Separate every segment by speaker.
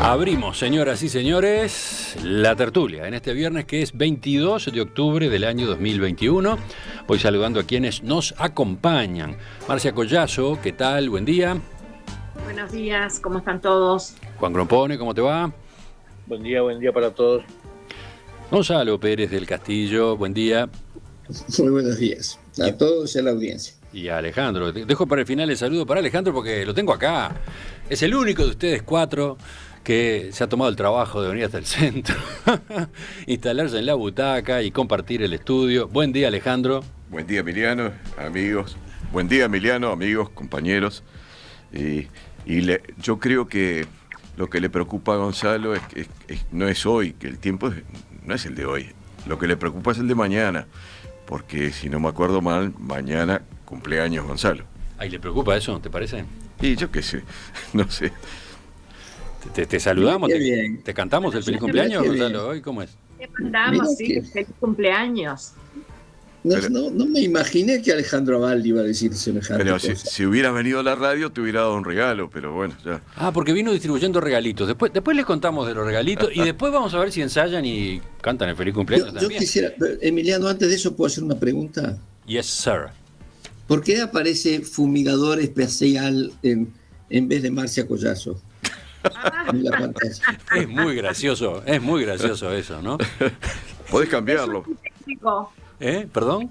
Speaker 1: Abrimos, señoras y señores, la tertulia en este viernes que es 22 de octubre del año 2021. Voy saludando a quienes nos acompañan. Marcia Collazo, ¿qué tal? Buen día.
Speaker 2: Buenos días, ¿cómo están todos?
Speaker 1: Juan Grompone, ¿cómo te va?
Speaker 3: Buen día para todos.
Speaker 1: Gonzalo Pérez del Castillo, buen día.
Speaker 4: Muy buenos días a todos y a la audiencia.
Speaker 1: Y a Alejandro. Dejo para el final el saludo para Alejandro porque lo tengo acá. Es el único de ustedes cuatro que se ha tomado el trabajo de venir hasta el centro, instalarse en la butaca y compartir el estudio. Buen día, Alejandro.
Speaker 5: Buen día, Emiliano, amigos. Buen día, Emiliano, amigos, compañeros. Yo creo que lo que le preocupa a Gonzalo no es hoy, que el tiempo no es el de hoy. Lo que le preocupa es el de mañana, porque si no me acuerdo mal, mañana cumpleaños Gonzalo.
Speaker 1: ¿Ahí le preocupa eso, te parece?
Speaker 5: Y yo qué sé, no sé.
Speaker 1: Te saludamos,
Speaker 4: Bien.
Speaker 1: te cantamos el feliz cumpleaños, Gonzalo, hoy, ¿cómo es?
Speaker 2: Te mandamos, sí, feliz cumpleaños.
Speaker 4: No me imaginé que Alejandro Abaldi iba a decir semejante
Speaker 5: Pero
Speaker 4: cosa.
Speaker 5: si hubieras venido a la radio te hubiera dado un regalo, pero bueno, ya.
Speaker 1: Ah, porque vino distribuyendo regalitos. Después les contamos de los regalitos y después vamos a ver si ensayan y cantan el feliz cumpleaños
Speaker 4: Yo
Speaker 1: también.
Speaker 4: quisiera, Emiliano, antes de eso, ¿puedo hacer una pregunta?
Speaker 1: Yes, sir.
Speaker 4: ¿Por qué aparece fumigador especial en vez de Marcia Collazo en la pantalla?
Speaker 1: Es muy gracioso eso, ¿no?
Speaker 5: Podés cambiarlo.
Speaker 1: ¿Perdón?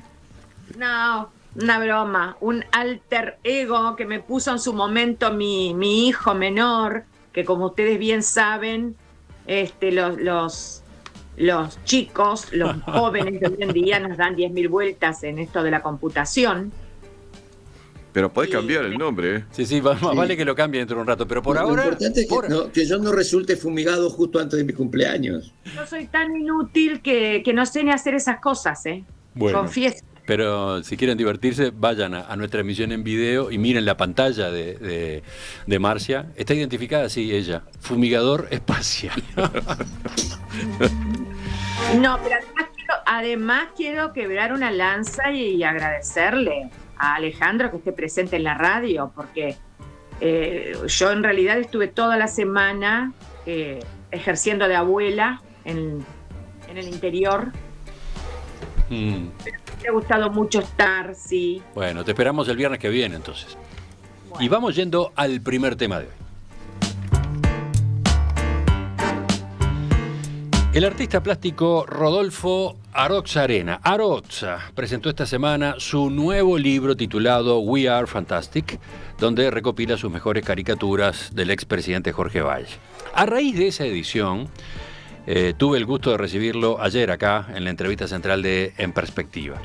Speaker 2: No, una broma. Un alter ego que me puso en su momento mi hijo menor, que como ustedes bien saben, los chicos, los jóvenes de hoy en día nos dan 10.000 vueltas en esto de la computación.
Speaker 5: Pero podés cambiar el nombre, ¿eh?
Speaker 1: Sí, vale que lo cambie dentro de un rato, pero por ahora...
Speaker 4: Lo importante es que yo no resulte fumigado justo antes de mi cumpleaños.
Speaker 2: Yo soy tan inútil que no sé ni hacer esas cosas, ¿eh?
Speaker 1: Bueno,
Speaker 2: confieso.
Speaker 1: Pero si quieren divertirse, vayan a nuestra emisión en video y miren la pantalla de Marcia. Está identificada así ella, fumigador espacial.
Speaker 2: No, pero además quiero quebrar una lanza y agradecerle a Alejandro que esté presente en la radio, porque yo en realidad estuve toda la semana ejerciendo de abuela en el interior. Me ha gustado mucho estar, sí.
Speaker 1: Bueno, te esperamos el viernes que viene entonces.
Speaker 2: Bueno.
Speaker 1: Y vamos yendo al primer tema de hoy. El artista plástico Rodolfo Aroxarena, Aroxa, presentó esta semana su nuevo libro titulado We Are Fantastic, donde recopila sus mejores caricaturas del expresidente Jorge Valle. A raíz de esa edición, tuve el gusto de recibirlo ayer acá en la entrevista central de En Perspectiva.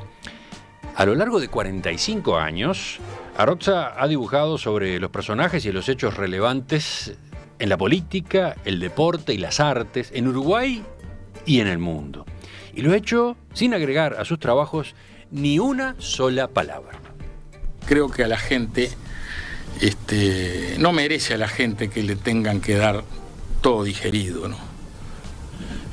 Speaker 1: A lo largo de 45 años, Aroxa ha dibujado sobre los personajes y los hechos relevantes en la política, el deporte y las artes, en Uruguay y en el mundo. Y lo ha hecho sin agregar a sus trabajos ni una sola palabra.
Speaker 6: Creo que a la gente, no merece a la gente que le tengan que dar todo digerido, ¿no?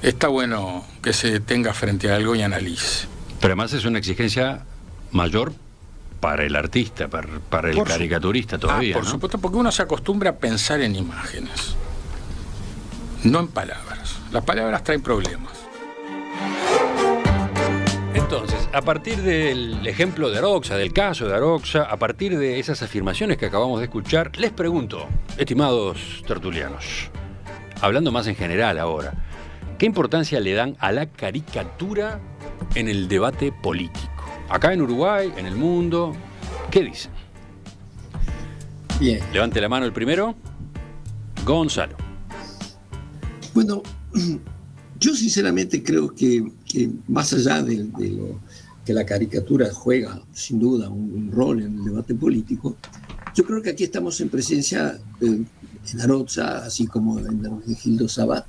Speaker 6: Está bueno que se detenga frente a algo y analice.
Speaker 1: Pero además es una exigencia mayor para el artista, para el caricaturista todavía,
Speaker 6: por
Speaker 1: ¿no?
Speaker 6: supuesto, porque uno se acostumbra a pensar en imágenes, no en palabras. Las palabras traen problemas.
Speaker 1: Entonces, a partir del ejemplo de Aroxa, del caso de Aroxa, a partir de esas afirmaciones que acabamos de escuchar, les pregunto, estimados tertulianos, hablando más en general ahora, ¿qué importancia le dan a la caricatura en el debate político? Acá en Uruguay, en el mundo, ¿qué dicen?
Speaker 4: Bien.
Speaker 1: Levante la mano el primero. Gonzalo.
Speaker 4: Bueno, yo sinceramente creo que más allá de lo que la caricatura juega, sin duda, un rol en el debate político, yo creo que aquí estamos en presencia, en Aroxa, así como en Gildo Sabat,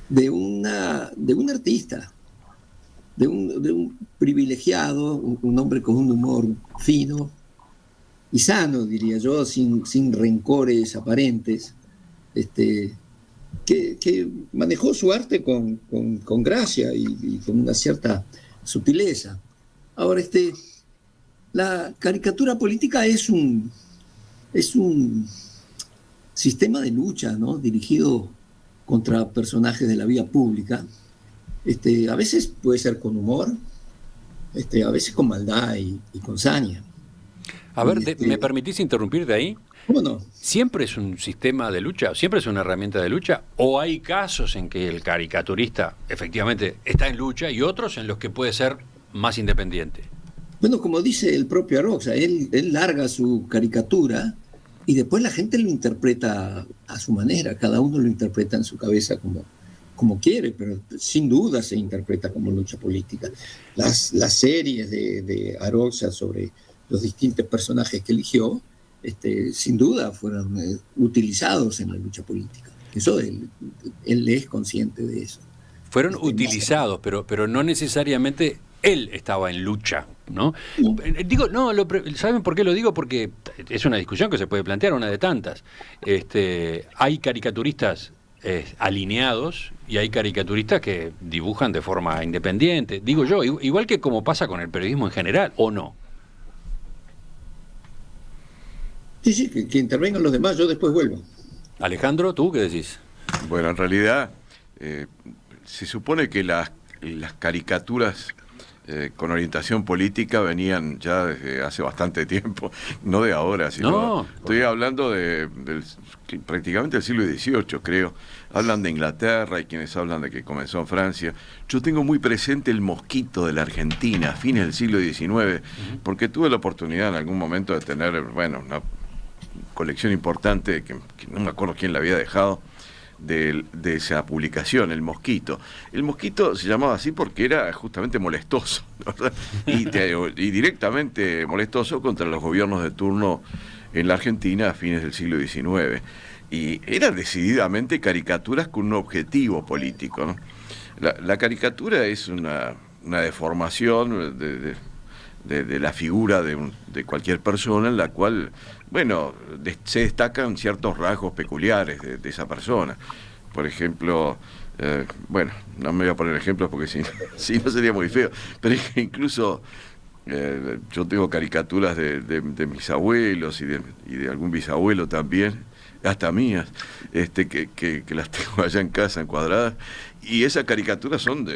Speaker 4: de un artista, de un privilegiado, un hombre con un humor fino y sano, diría yo, sin rencores aparentes, que manejó su arte con gracia y con una cierta sutileza. Ahora, la caricatura política es un sistema de lucha, ¿no? Dirigido contra personajes de la vía pública. A veces puede ser con humor, a veces con maldad y con saña.
Speaker 1: A ver, ¿me permitís interrumpirte ahí?
Speaker 4: ¿Cómo no?
Speaker 1: ¿Siempre es un sistema de lucha? ¿Siempre es una herramienta de lucha? ¿O hay casos en que el caricaturista efectivamente está en lucha y otros en los que puede ser más independiente?
Speaker 4: Bueno, como dice el propio Arocha, él larga su caricatura y después la gente lo interpreta a su manera, cada uno lo interpreta en su cabeza como quiere, pero sin duda se interpreta como lucha política. Las series de Arocha sobre los distintos personajes que eligió, sin duda fueron utilizados en la lucha política. Eso él es consciente de eso.
Speaker 1: Fueron utilizados, pero no necesariamente él estaba en lucha, ¿no? Digo, no, ¿saben por qué lo digo? Porque es una discusión que se puede plantear, una de tantas. Hay caricaturistas alineados y hay caricaturistas que dibujan de forma independiente. Digo yo, igual que como pasa con el periodismo en general, ¿o no?
Speaker 4: Sí, que intervengan los demás, yo después vuelvo.
Speaker 1: Alejandro, ¿tú qué decís?
Speaker 5: Bueno, en realidad se supone que las caricaturas con orientación política venían ya desde hace bastante tiempo, no de ahora, sino estoy hablando prácticamente del siglo XVIII, creo. Hablan de Inglaterra y quienes hablan de que comenzó en Francia. Yo tengo muy presente el Mosquito de la Argentina, a fines del siglo XIX, porque tuve la oportunidad en algún momento de tener, bueno, una colección importante, que no me acuerdo quién la había dejado, de esa publicación, El Mosquito. El Mosquito se llamaba así porque era justamente molestoso, ¿verdad? Y directamente molestoso contra los gobiernos de turno en la Argentina a fines del siglo XIX. Y eran decididamente caricaturas con un objetivo político, ¿no? La caricatura es una deformación de la figura de cualquier persona en la cual, bueno, se destacan ciertos rasgos peculiares de esa persona. Por ejemplo, bueno, no me voy a poner ejemplos porque si no sería muy feo, pero incluso yo tengo caricaturas de mis abuelos y de algún bisabuelo también, hasta mías, que las tengo allá en casa encuadradas, y esas caricaturas son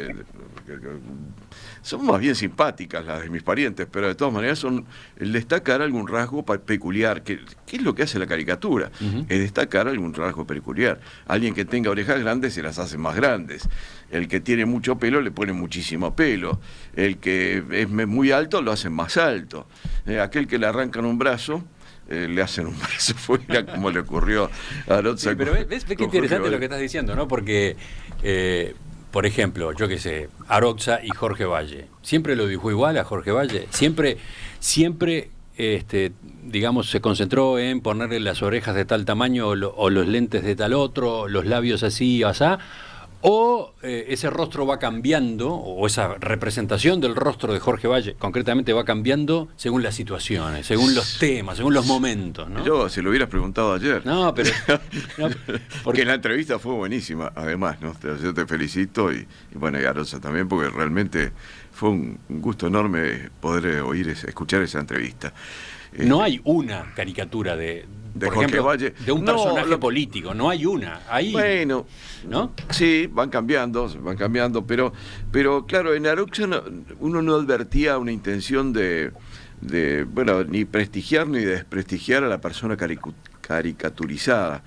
Speaker 5: son más bien simpáticas las de mis parientes, pero de todas maneras son el destacar algún rasgo peculiar. ¿Qué es lo que hace la caricatura? Es destacar algún rasgo peculiar. Alguien que tenga orejas grandes se las hace más grandes. El que tiene mucho pelo le pone muchísimo pelo. El que es muy alto lo hacen más alto. Aquel que le arrancan un brazo, le hacen un brazo fuera, como le ocurrió a Arocha.
Speaker 1: Sí, pero ves qué interesante lo que estás diciendo, ¿no? Porque por ejemplo, yo qué sé, Arocha y Jorge Valle. ¿Siempre lo dibujó igual a Jorge Valle? Siempre digamos, se concentró en ponerle las orejas de tal tamaño o los lentes de tal otro, los labios así o asá, o ese rostro va cambiando, o esa representación del rostro de Jorge Valle concretamente va cambiando según las situaciones, según los temas, según los momentos, ¿no?
Speaker 5: Yo se lo hubieras preguntado ayer.
Speaker 1: No, pero
Speaker 5: porque la entrevista fue buenísima, además, ¿no? Yo te felicito y bueno, y Arocha también, porque realmente fue un gusto enorme poder escuchar esa entrevista.
Speaker 1: No hay una caricatura de por
Speaker 5: Jorge
Speaker 1: ejemplo,
Speaker 5: Valle.
Speaker 1: de un personaje político, no hay una.
Speaker 5: Bueno,
Speaker 1: ¿no?
Speaker 5: Sí, van cambiando, pero claro, en Arocha uno no advertía una intención de bueno, ni prestigiar ni desprestigiar a la persona caricaturizada.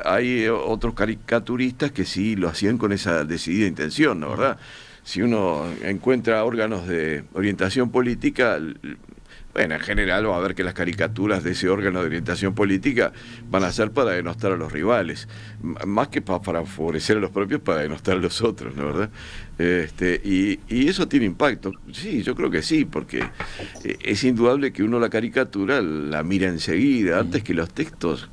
Speaker 5: Hay otros caricaturistas que sí lo hacían con esa decidida intención, ¿no? ¿Verdad? Si uno encuentra órganos de orientación política, bueno, en general va a ver que las caricaturas de ese órgano de orientación política van a ser para denostar a los rivales, más que para favorecer a los propios, para denostar a los otros, ¿no? ¿Verdad? Y eso tiene impacto. Sí, yo creo que sí, porque es indudable que uno la caricatura la mira enseguida, antes que los textos.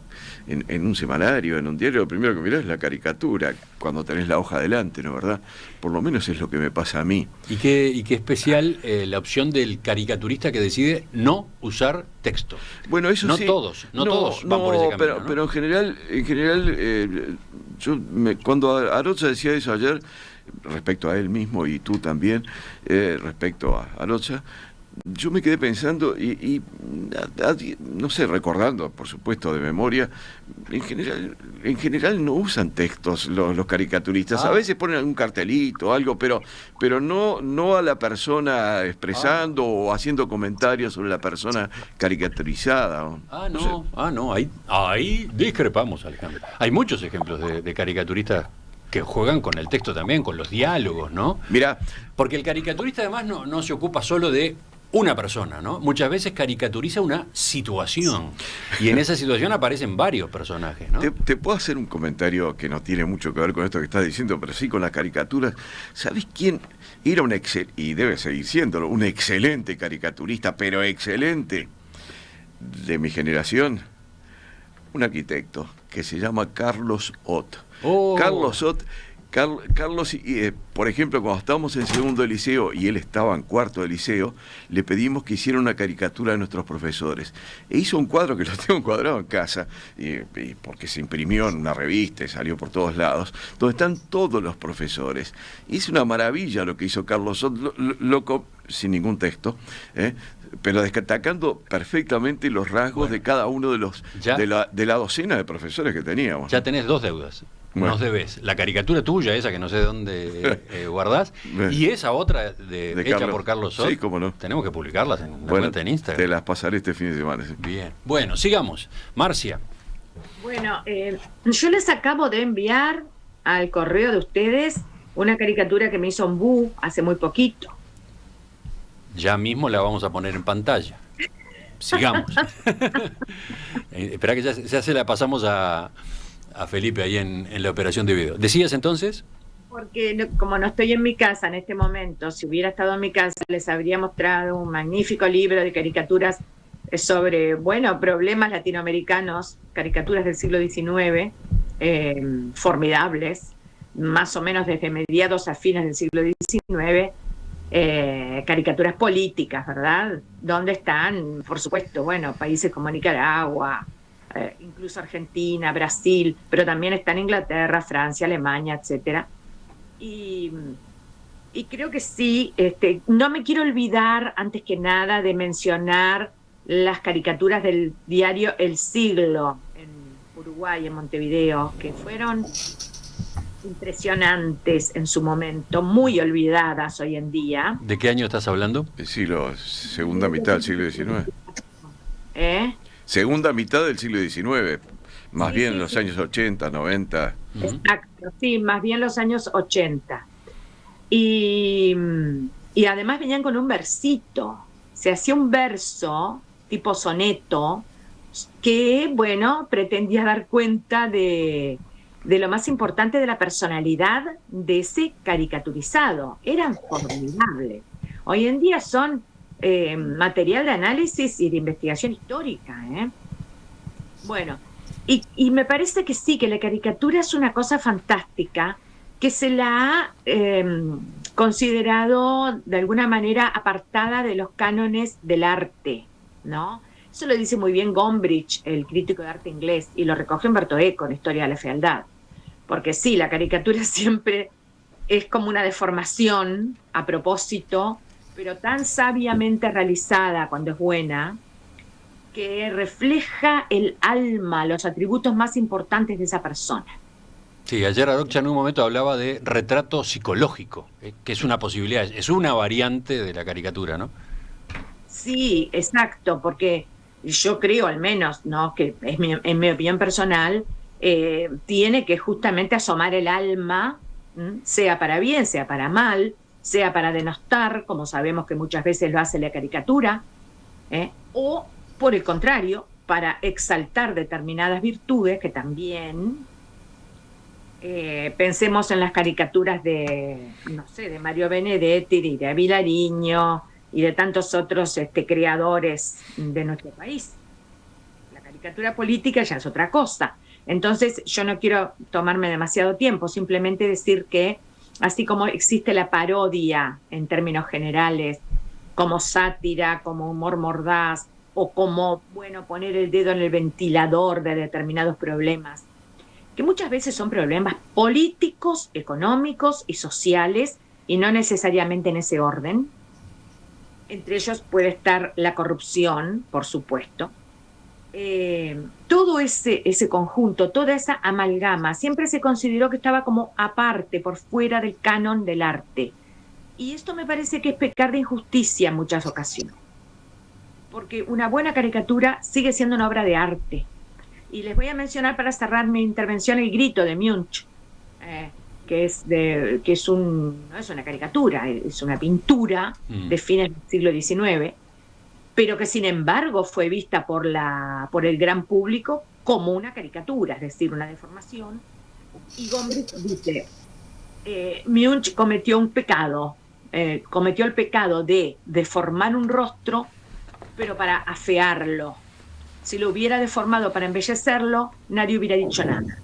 Speaker 5: En un semanario, en un diario, lo primero que mirás es la caricatura, cuando tenés la hoja delante, ¿no? ¿Verdad? Por lo menos es lo que me pasa a mí.
Speaker 1: Y qué especial la opción del caricaturista que decide no usar texto.
Speaker 5: Bueno, eso
Speaker 1: no
Speaker 5: sí.
Speaker 1: Todos van por ese camino, ¿no?
Speaker 5: Pero en general cuando Arocha decía eso ayer, respecto a él mismo y tú también, respecto a Arocha, yo me quedé pensando no sé, recordando, por supuesto, de memoria, en general no usan textos los caricaturistas. A veces ponen algún cartelito, algo, pero no a la persona expresando o haciendo comentarios sobre la persona caricaturizada.
Speaker 1: No, ahí discrepamos, Alejandro. Hay muchos ejemplos de caricaturistas que juegan con el texto también, con los diálogos, ¿no?
Speaker 5: Mirá,
Speaker 1: porque el caricaturista además no se ocupa solo de una persona, ¿no? Muchas veces caricaturiza una situación y en esa situación aparecen varios personajes, ¿no?
Speaker 5: Te puedo hacer un comentario que no tiene mucho que ver con esto que estás diciendo, pero sí con las caricaturas. ¿Sabés quién era y debe seguir siéndolo, un excelente caricaturista, pero excelente, de mi generación? Un arquitecto que se llama Carlos Ott. Carlos Ott. Carlos, por ejemplo, cuando estábamos en segundo de liceo y él estaba en cuarto de liceo, le pedimos que hiciera una caricatura de nuestros profesores. E hizo un cuadro que lo tengo encuadrado en casa, porque se imprimió en una revista y salió por todos lados, donde están todos los profesores. Hizo una maravilla lo que hizo Carlos Ott, sin ningún texto, pero destacando perfectamente los rasgos de cada uno de la docena de profesores que teníamos.
Speaker 1: Ya tenés dos deudas. Nos debes la caricatura tuya, esa que no sé dónde guardás, y esa otra hecha por Carlos Ott.
Speaker 5: Sí, cómo no.
Speaker 1: Tenemos que publicarlas en la cuenta en Instagram.
Speaker 5: Te las pasaré este fin de semana. Sí.
Speaker 1: Bien. Bueno, sigamos. Marcia.
Speaker 2: Bueno, yo les acabo de enviar al correo de ustedes una caricatura que me hizo Ombú hace muy poquito.
Speaker 1: Ya mismo la vamos a poner en pantalla. Sigamos. Espera que ya se la pasamos a Felipe ahí en la operación de video. ¿Decías entonces?
Speaker 2: Porque como no estoy en mi casa en este momento, si hubiera estado en mi casa les habría mostrado un magnífico libro de caricaturas sobre, problemas latinoamericanos, caricaturas del siglo XIX, formidables, más o menos desde mediados a fines del siglo XIX, caricaturas políticas, ¿verdad? Donde están, por supuesto, países como Nicaragua, incluso Argentina, Brasil, pero también están Inglaterra, Francia, Alemania, etcétera. Y creo que sí, no me quiero olvidar, antes que nada, de mencionar las caricaturas del diario El Siglo, en Uruguay, en Montevideo, que fueron impresionantes en su momento, muy olvidadas hoy en día.
Speaker 1: ¿De qué año estás hablando?
Speaker 5: Segunda mitad del siglo XIX. Segunda mitad del siglo XIX, más bien los años 80, 90.
Speaker 2: Exacto, sí, más bien los años 80. Y además venían con un versito, se hacía un verso tipo soneto que, pretendía dar cuenta de lo más importante de la personalidad de ese caricaturizado. Eran formidables. Hoy en día son material de análisis y de investigación histórica. Y me parece que sí, que la caricatura es una cosa fantástica, que se la ha considerado de alguna manera apartada de los cánones del arte, ¿no? Eso lo dice muy bien Gombrich, el crítico de arte inglés, y lo recoge Humberto Eco en Historia de la Fealdad. Porque sí, la caricatura siempre es como una deformación a propósito, pero tan sabiamente realizada cuando es buena, que refleja el alma, los atributos más importantes de esa persona.
Speaker 1: Sí, ayer Arocha en un momento hablaba de retrato psicológico, que es una posibilidad, es una variante de la caricatura, ¿no?
Speaker 2: Sí, exacto, porque yo creo al menos, ¿no?, que en mi opinión personal, tiene que justamente asomar el alma, sea para bien, sea para mal, sea para denostar, como sabemos que muchas veces lo hace la caricatura, o por el contrario, para exaltar determinadas virtudes que también, pensemos en las caricaturas de Mario Benedetti, de Vilariño y de tantos otros creadores de nuestro país. La caricatura política ya es otra cosa. Entonces yo no quiero tomarme demasiado tiempo, simplemente decir que así como existe la parodia en términos generales, como sátira, como humor mordaz, o como, poner el dedo en el ventilador de determinados problemas, que muchas veces son problemas políticos, económicos y sociales, y no necesariamente en ese orden, Entre ellos puede estar la corrupción, por supuesto. Todo ese conjunto, toda esa amalgama, siempre se consideró que estaba como aparte, por fuera del canon del arte. Y esto me parece que es pecar de injusticia en muchas ocasiones. Porque una buena caricatura sigue siendo una obra de arte. Y les voy a mencionar para cerrar mi intervención El grito de Munch, que no es una caricatura, es una pintura de fines del siglo XIX, pero que sin embargo fue vista por el gran público como una caricatura, es decir, una deformación. Y Gombrich dice, Munch cometió un pecado, cometió el pecado de deformar un rostro, pero para afearlo. Si lo hubiera deformado para embellecerlo, nadie hubiera dicho nada.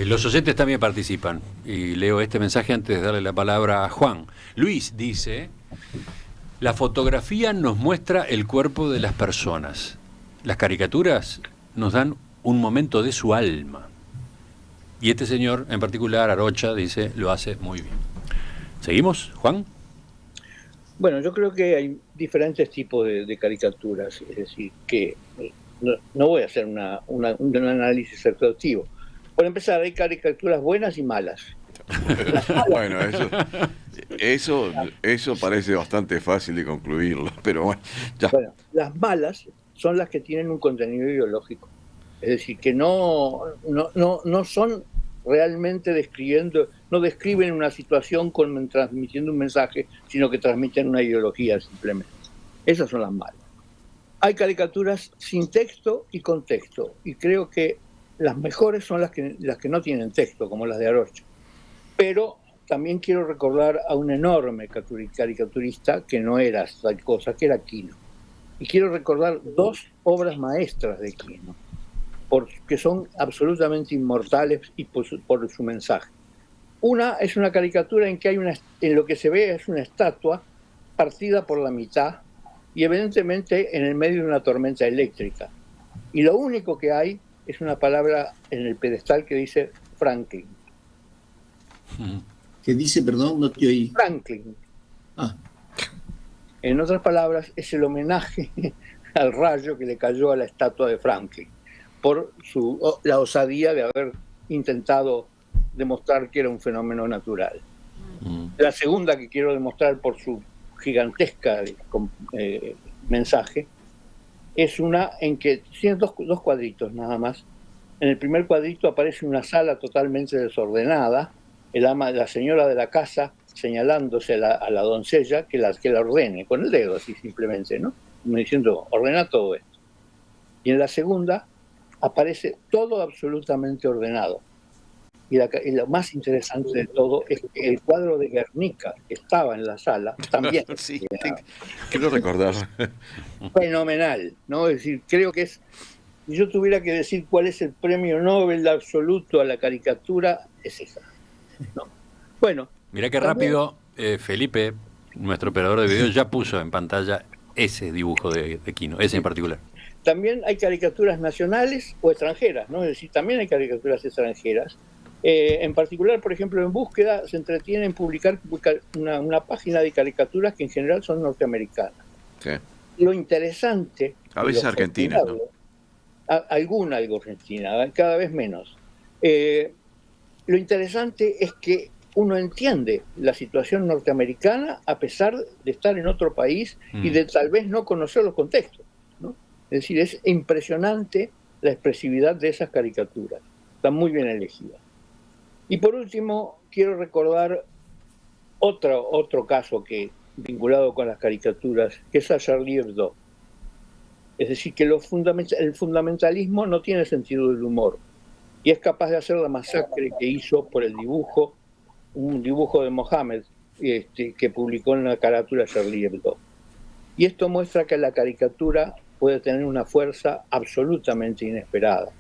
Speaker 1: Los oyentes también participan y leo este mensaje antes de darle la palabra a Juan. Luis dice: la fotografía nos muestra el cuerpo de las personas. Las caricaturas nos dan un momento de su alma. Y este señor en particular, Arocha, dice, lo hace muy bien. ¿Seguimos, Juan?
Speaker 3: Bueno, yo creo que hay diferentes tipos de caricaturas, es decir, que no voy a hacer un análisis exhaustivo. Por empezar, hay caricaturas buenas y malas.
Speaker 5: Bueno, eso parece bastante fácil de concluirlo, pero bueno, ya.
Speaker 3: Bueno, las malas son las que tienen un contenido ideológico, es decir, que no son realmente no describen una situación transmitiendo un mensaje, sino que transmiten una ideología simplemente. Esas son las malas. Hay caricaturas sin texto y con texto, y creo que las mejores son las que no tienen texto, como las de Arocha. Pero también quiero recordar a un enorme caricaturista que no era tal cosa, que era Quino. Y quiero recordar dos obras maestras de Quino, porque son absolutamente inmortales y por su mensaje. Una es una caricatura en que en lo que se ve es una estatua partida por la mitad y evidentemente en el medio de una tormenta eléctrica. Y lo único que hay es una palabra en el pedestal que dice Franklin.
Speaker 4: ¿Qué dice, perdón? No te oí.
Speaker 3: Franklin.
Speaker 4: Ah.
Speaker 3: En otras palabras, es el homenaje al rayo que le cayó a la estatua de Franklin por la osadía de haber intentado demostrar que era un fenómeno natural. La segunda que quiero demostrar por su gigantesca mensaje es una en que tiene dos cuadritos nada más. En el primer cuadrito aparece una sala totalmente desordenada, la señora de la casa señalándose a la doncella que la ordene, con el dedo así simplemente, ¿no? Como diciendo, ordena todo esto. Y en la segunda aparece todo absolutamente ordenado. Y lo más interesante de todo es que el cuadro de Guernica, que estaba en la sala, también
Speaker 5: sí, quiero recordar.
Speaker 3: Fenomenal, ¿no? Es decir, creo que si yo tuviera que decir cuál es el premio Nobel absoluto a la caricatura, es esa, ¿no? Bueno.
Speaker 1: Mirá qué rápido, Felipe, nuestro operador de video, ya puso en pantalla ese dibujo de Quino, ese en particular.
Speaker 3: También hay caricaturas nacionales o extranjeras, ¿no? Es decir, también hay caricaturas extranjeras. En particular, por ejemplo, en Búsqueda se entretiene en publicar una página de caricaturas que en general son norteamericanas.
Speaker 5: Sí.
Speaker 3: Lo interesante...
Speaker 5: A veces argentinas, ¿no?
Speaker 3: Algo argentina, cada vez menos. Lo interesante es que uno entiende la situación norteamericana a pesar de estar en otro país y de tal vez no conocer los contextos, ¿no? Es decir, es impresionante la expresividad de esas caricaturas. Están muy bien elegidas. Y por último, quiero recordar otro caso vinculado con las caricaturas, que es a Charlie Hebdo. Es decir, que el fundamentalismo no tiene sentido del humor y es capaz de hacer la masacre que hizo por un dibujo de Mohammed que publicó en la carátula Charlie Hebdo. Y esto muestra que la caricatura puede tener una fuerza absolutamente inesperada,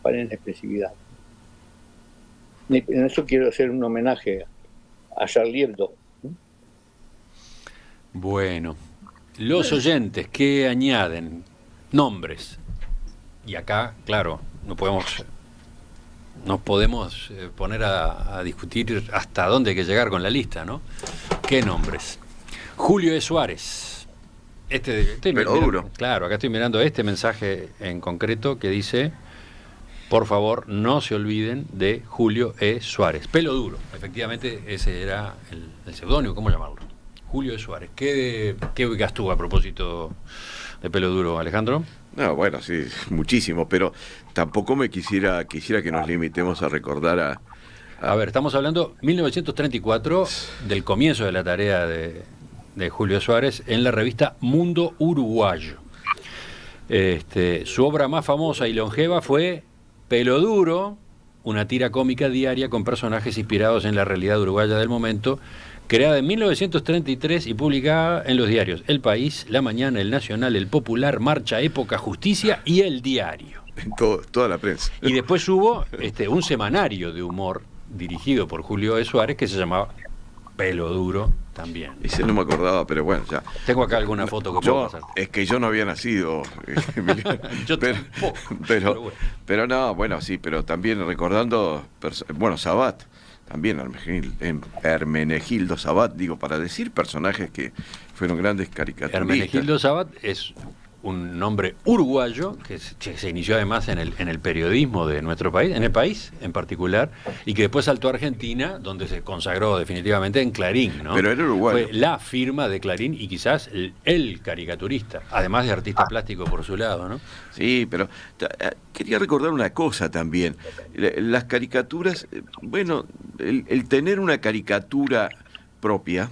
Speaker 3: para inexpresividad. En eso quiero hacer un homenaje a Charlie Hebdo.
Speaker 1: Bueno, los oyentes, ¿qué añaden? Nombres. Y acá, claro, no podemos nos podemos poner a discutir hasta dónde hay que llegar con la lista, ¿no? ¿Qué nombres? Julio E. Suárez. Estoy mirando, claro, acá estoy mirando este mensaje en concreto que dice: por favor, no se olviden de Julio E. Suárez. Pelo duro, efectivamente, ese era el seudónimo, ¿cómo llamarlo? Julio E. Suárez. ¿Qué ubicas tú a propósito de Pelo duro, Alejandro?
Speaker 5: No, bueno, sí, muchísimo, pero tampoco quisiera que nos limitemos a recordar
Speaker 1: A ver, estamos hablando 1934, del comienzo de la tarea de Julio Suárez en la revista Mundo Uruguayo. Su obra más famosa y longeva fue Pelo Duro, una tira cómica diaria con personajes inspirados en la realidad uruguaya del momento, creada en 1933 y publicada en los diarios El País, La Mañana, El Nacional, El Popular, Marcha, Época, Justicia y El Diario.
Speaker 5: En toda la prensa.
Speaker 1: Y después hubo un semanario de humor dirigido por Julio E. Suárez que se llamaba Pelo Duro también.
Speaker 5: Ese no me acordaba, pero bueno, ya.
Speaker 1: Tengo acá alguna foto que puedo pasar.
Speaker 5: Es que yo no había nacido,
Speaker 1: Yo tampoco.
Speaker 5: Pero no, bueno, sí, pero también recordando, Sabat, también Hermenegildo Sabat, digo, para decir personajes que fueron grandes caricaturistas.
Speaker 1: Hermenegildo Sabat es un nombre uruguayo que se inició además en el periodismo de nuestro país, en El País en particular, y que después saltó a Argentina, donde se consagró definitivamente en Clarín, ¿no?
Speaker 5: Pero era uruguayo.
Speaker 1: Fue la firma de Clarín y quizás el caricaturista, además de artista plástico por su lado, ¿no?
Speaker 5: Sí, pero quería recordar una cosa también. Las caricaturas, el tener una caricatura propia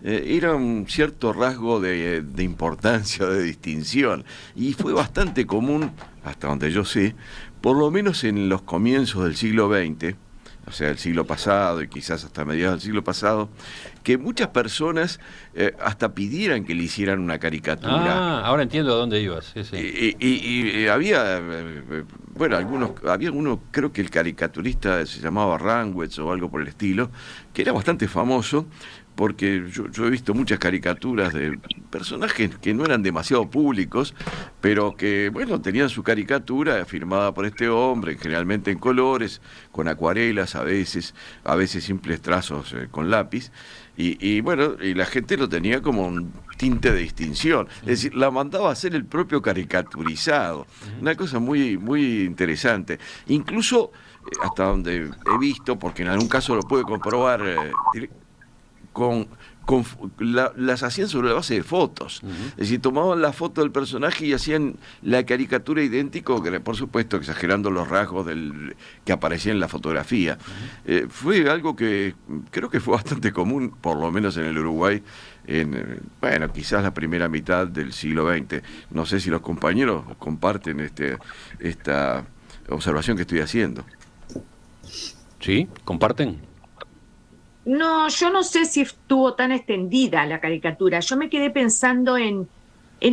Speaker 5: era un cierto rasgo de importancia, de distinción, y fue bastante común, hasta donde yo sé, por lo menos en los comienzos del siglo XX, o sea, el siglo pasado y quizás hasta mediados del siglo pasado, que muchas personas hasta pidieran que le hicieran una caricatura.
Speaker 1: Ahora entiendo a dónde ibas. Sí.
Speaker 5: Y había, había uno, creo que el caricaturista se llamaba Rangwitz o algo por el estilo, que era bastante famoso, porque yo he visto muchas caricaturas de personajes que no eran demasiado públicos, pero que, tenían su caricatura firmada por este hombre, generalmente en colores, con acuarelas, a veces simples trazos con lápiz, y la gente lo tenía como un tinte de distinción, es decir, la mandaba a hacer el propio caricaturizado, una cosa muy, muy interesante. Incluso, hasta donde he visto, porque en algún caso lo pude comprobar, las hacían sobre la base de fotos. Es decir, tomaban la foto del personaje y hacían la caricatura idéntico, por supuesto exagerando los rasgos que aparecían en la fotografía. Fue algo que creo que fue bastante común, por lo menos en el Uruguay, quizás la primera mitad del siglo XX. No sé si los compañeros comparten esta observación que estoy haciendo.
Speaker 1: ¿Sí? ¿Comparten?
Speaker 2: No, yo no sé si estuvo tan extendida la caricatura. Yo me quedé pensando en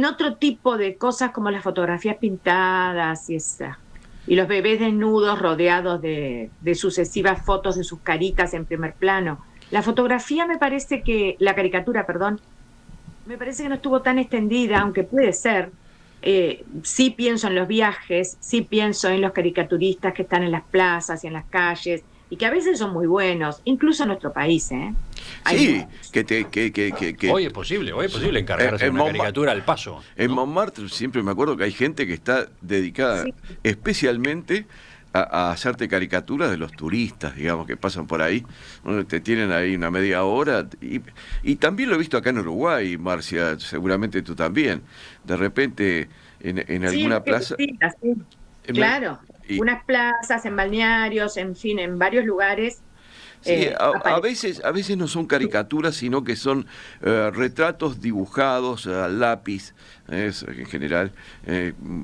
Speaker 2: otro tipo de cosas como las fotografías pintadas y los bebés desnudos rodeados de sucesivas fotos de sus caritas en primer plano. La caricatura, me parece que no estuvo tan extendida, aunque puede ser. Sí pienso en los viajes, sí pienso en los caricaturistas que están en las plazas y en las calles, y que a veces son muy buenos, incluso en nuestro país,
Speaker 5: Sí,
Speaker 1: Hoy es posible encargarse de una caricatura al paso, ¿no?
Speaker 5: En Montmartre siempre me acuerdo que hay gente que está dedicada especialmente a hacerte caricaturas de los turistas, digamos, que pasan por ahí, te tienen ahí una media hora, y también lo he visto acá en Uruguay, Marcia, seguramente tú también, de repente en alguna plaza...
Speaker 2: Sí, claro. Unas plazas, en balnearios, en fin, en varios lugares.
Speaker 5: Sí, a veces no son caricaturas, sino que son retratos dibujados a lápiz, en general,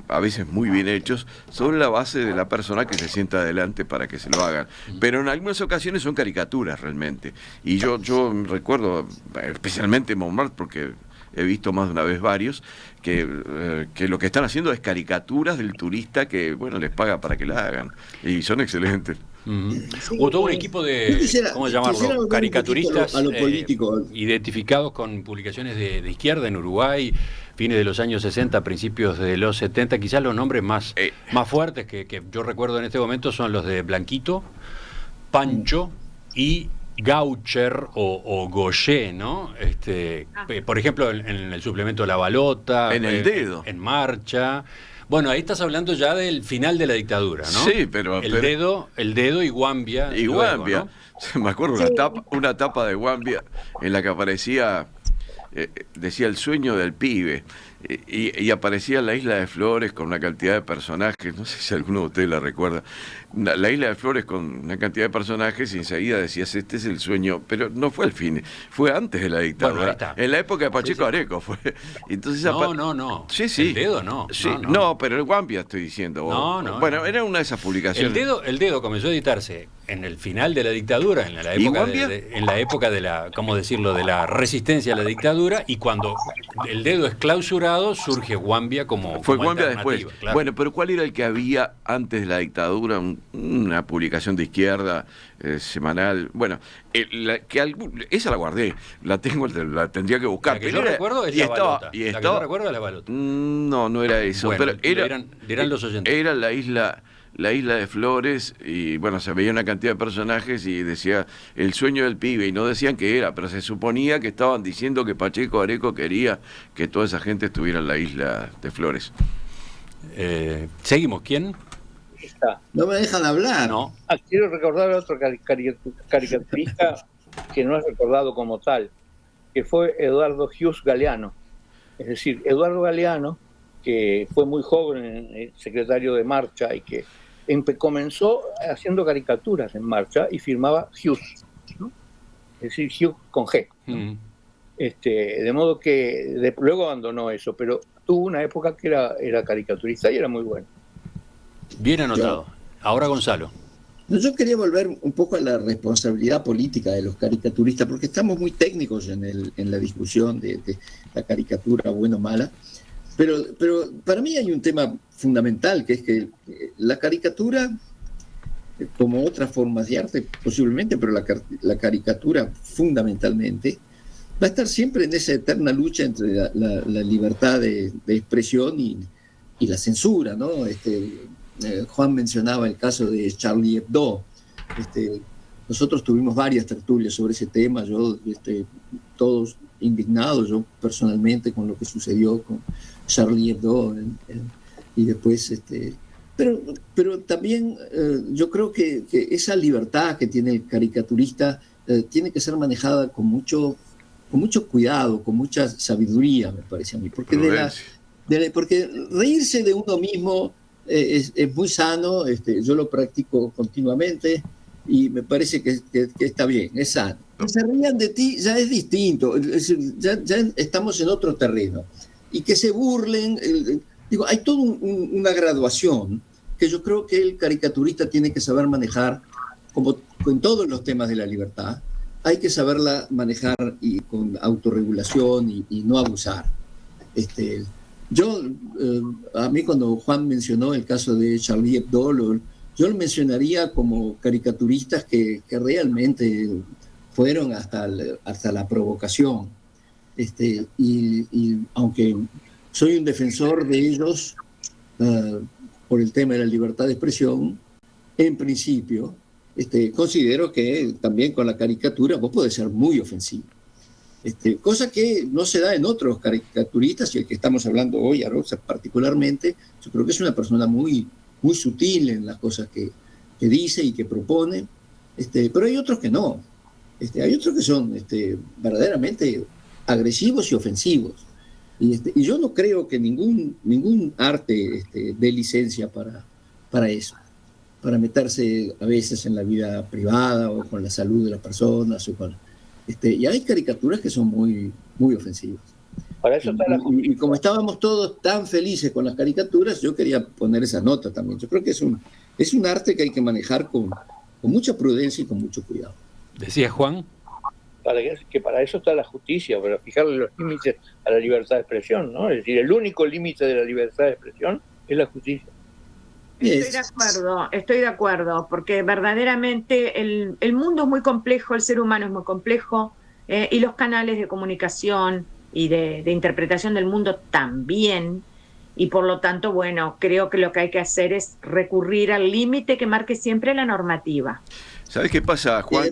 Speaker 5: a veces muy bien hechos, sobre la base de la persona que se sienta adelante para que se lo hagan. Pero en algunas ocasiones son caricaturas realmente. Y yo recuerdo, especialmente en Montmartre, porque he visto más de una vez varios, que lo que están haciendo es caricaturas del turista que, bueno, les paga para que la hagan. Y son excelentes.
Speaker 1: Sí, o todo un equipo de, ¿cómo llamarlo? Caricaturistas
Speaker 4: a lo político.
Speaker 1: Identificados con publicaciones de izquierda en Uruguay, fines de los años 60, principios de los 70. Quizás los nombres más fuertes que yo recuerdo en este momento son los de Blanquito, Pancho y Gaucher o Goyer, ¿no? Por ejemplo, en el suplemento La Balota,
Speaker 5: en El Dedo,
Speaker 1: en Marcha. Bueno, ahí estás hablando ya del final de la dictadura, ¿no?
Speaker 5: Sí, pero
Speaker 1: el dedo y Guambia.
Speaker 5: Y
Speaker 1: luego,
Speaker 5: Guambia. ¿No? Me acuerdo una tapa de Guambia en la que aparecía, decía el sueño del pibe, y aparecía la Isla de Flores con una cantidad de personajes, no sé si alguno de ustedes la recuerda, la Isla de Flores con una cantidad de personajes y enseguida decías, este es el sueño, pero no fue al fin, fue antes de la dictadura, en la época de Pacheco Areco fue. Entonces,
Speaker 1: no.
Speaker 5: Sí.
Speaker 1: El dedo no.
Speaker 5: Sí, no, pero el Guambia estoy diciendo. Bueno, era una de esas publicaciones.
Speaker 1: El dedo comenzó a editarse en el final de la dictadura, en la época de la, ¿cómo decirlo?, de la resistencia a la dictadura, y cuando el dedo es clausurado, surge Guambia como
Speaker 5: Guambia después.
Speaker 1: Claro.
Speaker 5: Bueno, pero ¿cuál era el que había antes de la dictadura? Una publicación de izquierda semanal. Bueno, esa la guardé, la tendría que buscar.
Speaker 1: La que yo recuerdo es La Balota.
Speaker 5: La que yo recuerdo
Speaker 1: es La Balota.
Speaker 5: No era eso.
Speaker 1: Bueno,
Speaker 5: pero
Speaker 1: dirán los oyentes.
Speaker 5: Era la isla de Flores, y bueno, se veía una cantidad de personajes y decía el sueño del pibe, y no decían qué era, pero se suponía que estaban diciendo que Pacheco Areco quería que toda esa gente estuviera en la Isla de Flores.
Speaker 1: Seguimos, ¿quién?
Speaker 4: No me dejan hablar.
Speaker 1: No.
Speaker 3: Quiero recordar a otro caricaturista que no es recordado como tal, que fue Eduardo Hughes Galeano. Es decir, Eduardo Galeano, que fue muy joven secretario de Marcha y que comenzó haciendo caricaturas en Marcha y firmaba Hughes, ¿no? Es decir, Hughes con G, ¿no? De modo que luego abandonó eso, pero tuvo una época que era caricaturista y era muy bueno.
Speaker 1: Bien anotado. Ahora Gonzalo.
Speaker 4: Yo quería volver un poco a la responsabilidad política de los caricaturistas, porque estamos muy técnicos en la discusión de la caricatura buena o mala, pero para mí hay un tema fundamental, que es que la caricatura, como otras formas de arte posiblemente, pero la caricatura fundamentalmente, va a estar siempre en esa eterna lucha entre la libertad de expresión y la censura, ¿no? Juan mencionaba el caso de Charlie Hebdo. Nosotros tuvimos varias tertulias sobre ese tema, todos indignados, yo personalmente, con lo que sucedió con Charlie Hebdo, y después, pero también yo creo que esa libertad que tiene el caricaturista tiene que ser manejada con mucho cuidado, con mucha sabiduría, me parece a mí, porque porque reírse de uno mismo es muy sano. Yo lo practico continuamente y me parece que está bien, es sano. Que se rían de ti ya es distinto, ya estamos en otro terreno. Y que se burlen, hay toda una graduación que yo creo que el caricaturista tiene que saber manejar, como con todos los temas de la libertad, hay que saberla manejar y con autorregulación y no abusar. A mí, cuando Juan mencionó el caso de Charlie Hebdo, yo lo mencionaría como caricaturistas que realmente fueron hasta la provocación. Y aunque soy un defensor de ellos por el tema de la libertad de expresión, en principio considero que también con la caricatura vos podés ser muy ofensivo. Cosa que no se da en otros caricaturistas, y el que estamos hablando hoy, Arocha particularmente, yo creo que es una persona muy, muy sutil en las cosas que dice y que propone, pero hay otros que no. Hay otros que son verdaderamente agresivos y ofensivos. Y yo no creo que ningún arte dé licencia para eso, para meterse a veces en la vida privada o con la salud de las personas o con... y hay caricaturas que son muy, muy ofensivas.
Speaker 3: Para eso está
Speaker 4: y como estábamos todos tan felices con las caricaturas, yo quería poner esa nota también. Yo creo que es un arte que hay que manejar con mucha prudencia y con mucho cuidado.
Speaker 1: Decía Juan.
Speaker 3: que para eso está la justicia, para fijarle los límites a la libertad de expresión, ¿no? Es decir, el único límite de la libertad de expresión es la justicia.
Speaker 2: Estoy de acuerdo, porque verdaderamente el mundo es muy complejo, el ser humano es muy complejo, y los canales de comunicación y de interpretación del mundo también, y por lo tanto, bueno, creo que lo que hay que hacer es recurrir al límite que marque siempre la normativa.
Speaker 5: ¿Sabes qué pasa, Juan?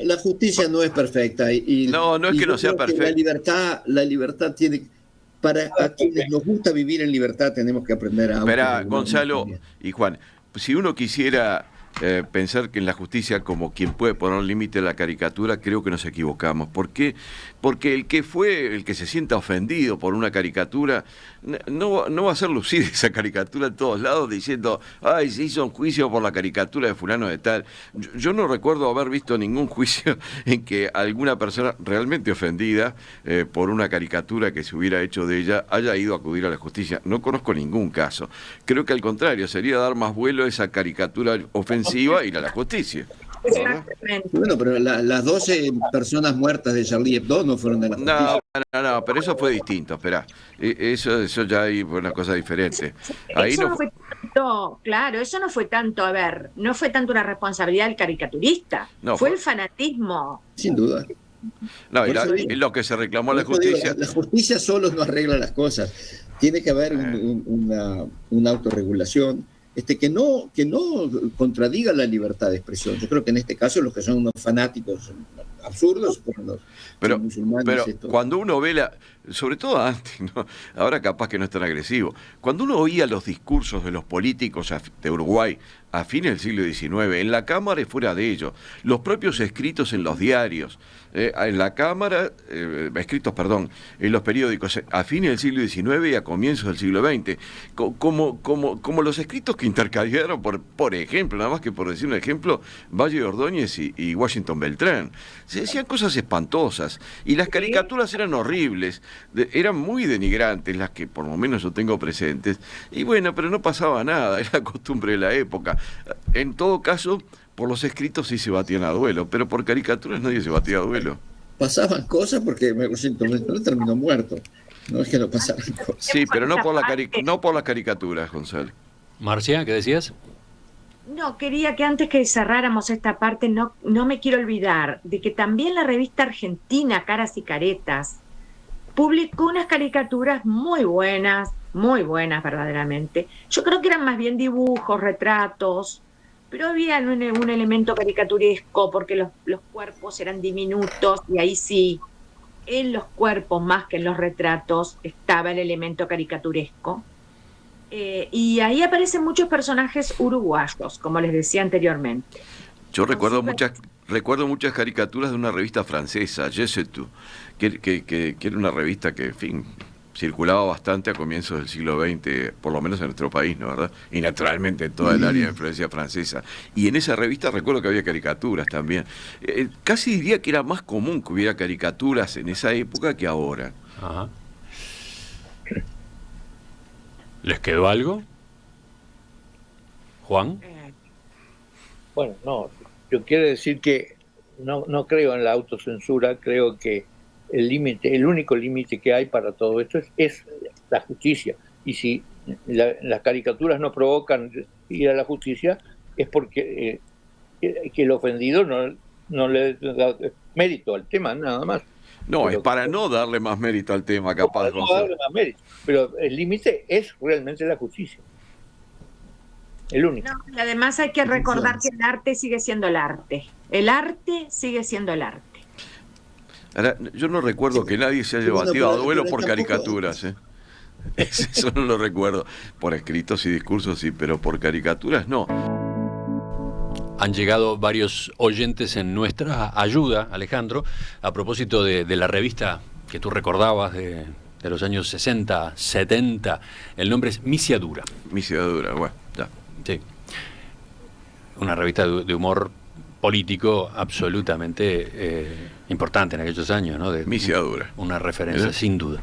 Speaker 4: La justicia no es perfecta.
Speaker 5: No es que no sea perfecta.
Speaker 4: La libertad tiene... Para a quienes nos gusta vivir en libertad tenemos que aprender a...
Speaker 5: Espera, Gonzalo y Juan, si uno quisiera pensar que en la justicia como quien puede poner límite a la caricatura, creo que nos equivocamos. ¿Por qué? Porque el que se sienta ofendido por una caricatura no va a hacer lucir esa caricatura en todos lados diciendo, ay, se hizo un juicio por la caricatura de fulano de tal. Yo no recuerdo haber visto ningún juicio en que alguna persona realmente ofendida por una caricatura que se hubiera hecho de ella haya ido a acudir a la justicia. No conozco ningún caso. Creo que al contrario, sería dar más vuelo a esa caricatura ofensiva y ir a la justicia.
Speaker 2: Exactamente.
Speaker 4: Bueno, pero las 12 personas muertas de Charlie Hebdo no fueron de la justicia.
Speaker 5: No, pero eso fue distinto, esperá. Eso ya ahí fue una cosa diferente. Ahí
Speaker 2: eso no fue tanto, claro, eso no fue tanto, a ver, no fue tanto una responsabilidad del caricaturista, fue el fanatismo.
Speaker 4: Sin duda.
Speaker 5: No, y lo que se reclamó a la justicia...
Speaker 4: La justicia solo no arregla las cosas. Tiene que haber una autorregulación que no contradiga la libertad de expresión. Yo creo que en este caso los que son unos fanáticos absurdos fueron los musulmanes.
Speaker 5: Pero cuando uno ve sobre todo antes, ¿no? Ahora capaz que no es tan agresivo, cuando uno oía los discursos de los políticos de Uruguay a fines del siglo XIX, en la Cámara y fuera de ellos, los propios escritos en los diarios, en la Cámara, en los periódicos, a fines del siglo XIX y a comienzos del siglo XX, como los escritos que intercambiaron, por ejemplo, nada más que por decir un ejemplo, Valle de Ordóñez y Washington Beltrán. Se decían cosas espantosas, y las caricaturas eran horribles, eran muy denigrantes, las que por lo menos yo tengo presentes, y bueno, pero no pasaba nada, era costumbre de la época. En todo caso, por los escritos sí se batían a duelo, pero por caricaturas nadie se batía a duelo.
Speaker 4: Pasaban cosas porque Washington Beltrán terminó muerto. No es que no pasaran cosas.
Speaker 5: Sí, pero no por las caricaturas, Gonzalo.
Speaker 1: Marcia, ¿qué decías?
Speaker 2: No, quería que antes que cerráramos esta parte, no me quiero olvidar de que también la revista argentina Caras y Caretas publicó unas caricaturas muy buenas verdaderamente. Yo creo que eran más bien dibujos, retratos, pero había un elemento caricaturesco porque los cuerpos eran diminutos, y ahí sí, en los cuerpos más que en los retratos estaba el elemento caricaturesco. Y ahí aparecen muchos personajes uruguayos, como les decía anteriormente.
Speaker 5: Yo recuerdo muchas caricaturas de una revista francesa, Je sais tout, que era una revista que, en fin, circulaba bastante a comienzos del siglo XX, por lo menos en nuestro país, ¿no, verdad? Y naturalmente en toda el área de influencia francesa. Y en esa revista recuerdo que había caricaturas también. Casi diría que era más común que hubiera caricaturas en esa época que ahora.
Speaker 1: Ajá. ¿Les quedó algo? ¿Juan?
Speaker 3: Bueno, no, yo quiero decir que no creo en la autocensura, creo que el único límite que hay para todo esto es la justicia. Y si las caricaturas no provocan ir a la justicia, es porque que el ofendido no le da mérito al tema, nada más.
Speaker 5: No, pero es para no darle más mérito al tema, capaz.
Speaker 3: No darle más mérito, pero el límite es realmente la justicia. El único.
Speaker 2: No, y además hay que recordar que el arte sigue siendo el arte. El arte sigue siendo el arte.
Speaker 5: Ahora, yo no recuerdo que nadie se haya batido a duelo por caricaturas. Eso no lo recuerdo. Por escritos y discursos sí, pero por caricaturas no.
Speaker 1: Han llegado varios oyentes en nuestra ayuda, Alejandro, a propósito de la revista que tú recordabas de los años 60, 70. El nombre es Misiadura.
Speaker 5: Misiadura, bueno, ya.
Speaker 1: Sí. Una revista de humor político absolutamente importante en aquellos años, ¿no?
Speaker 5: Misiadura.
Speaker 1: Una referencia, sin duda.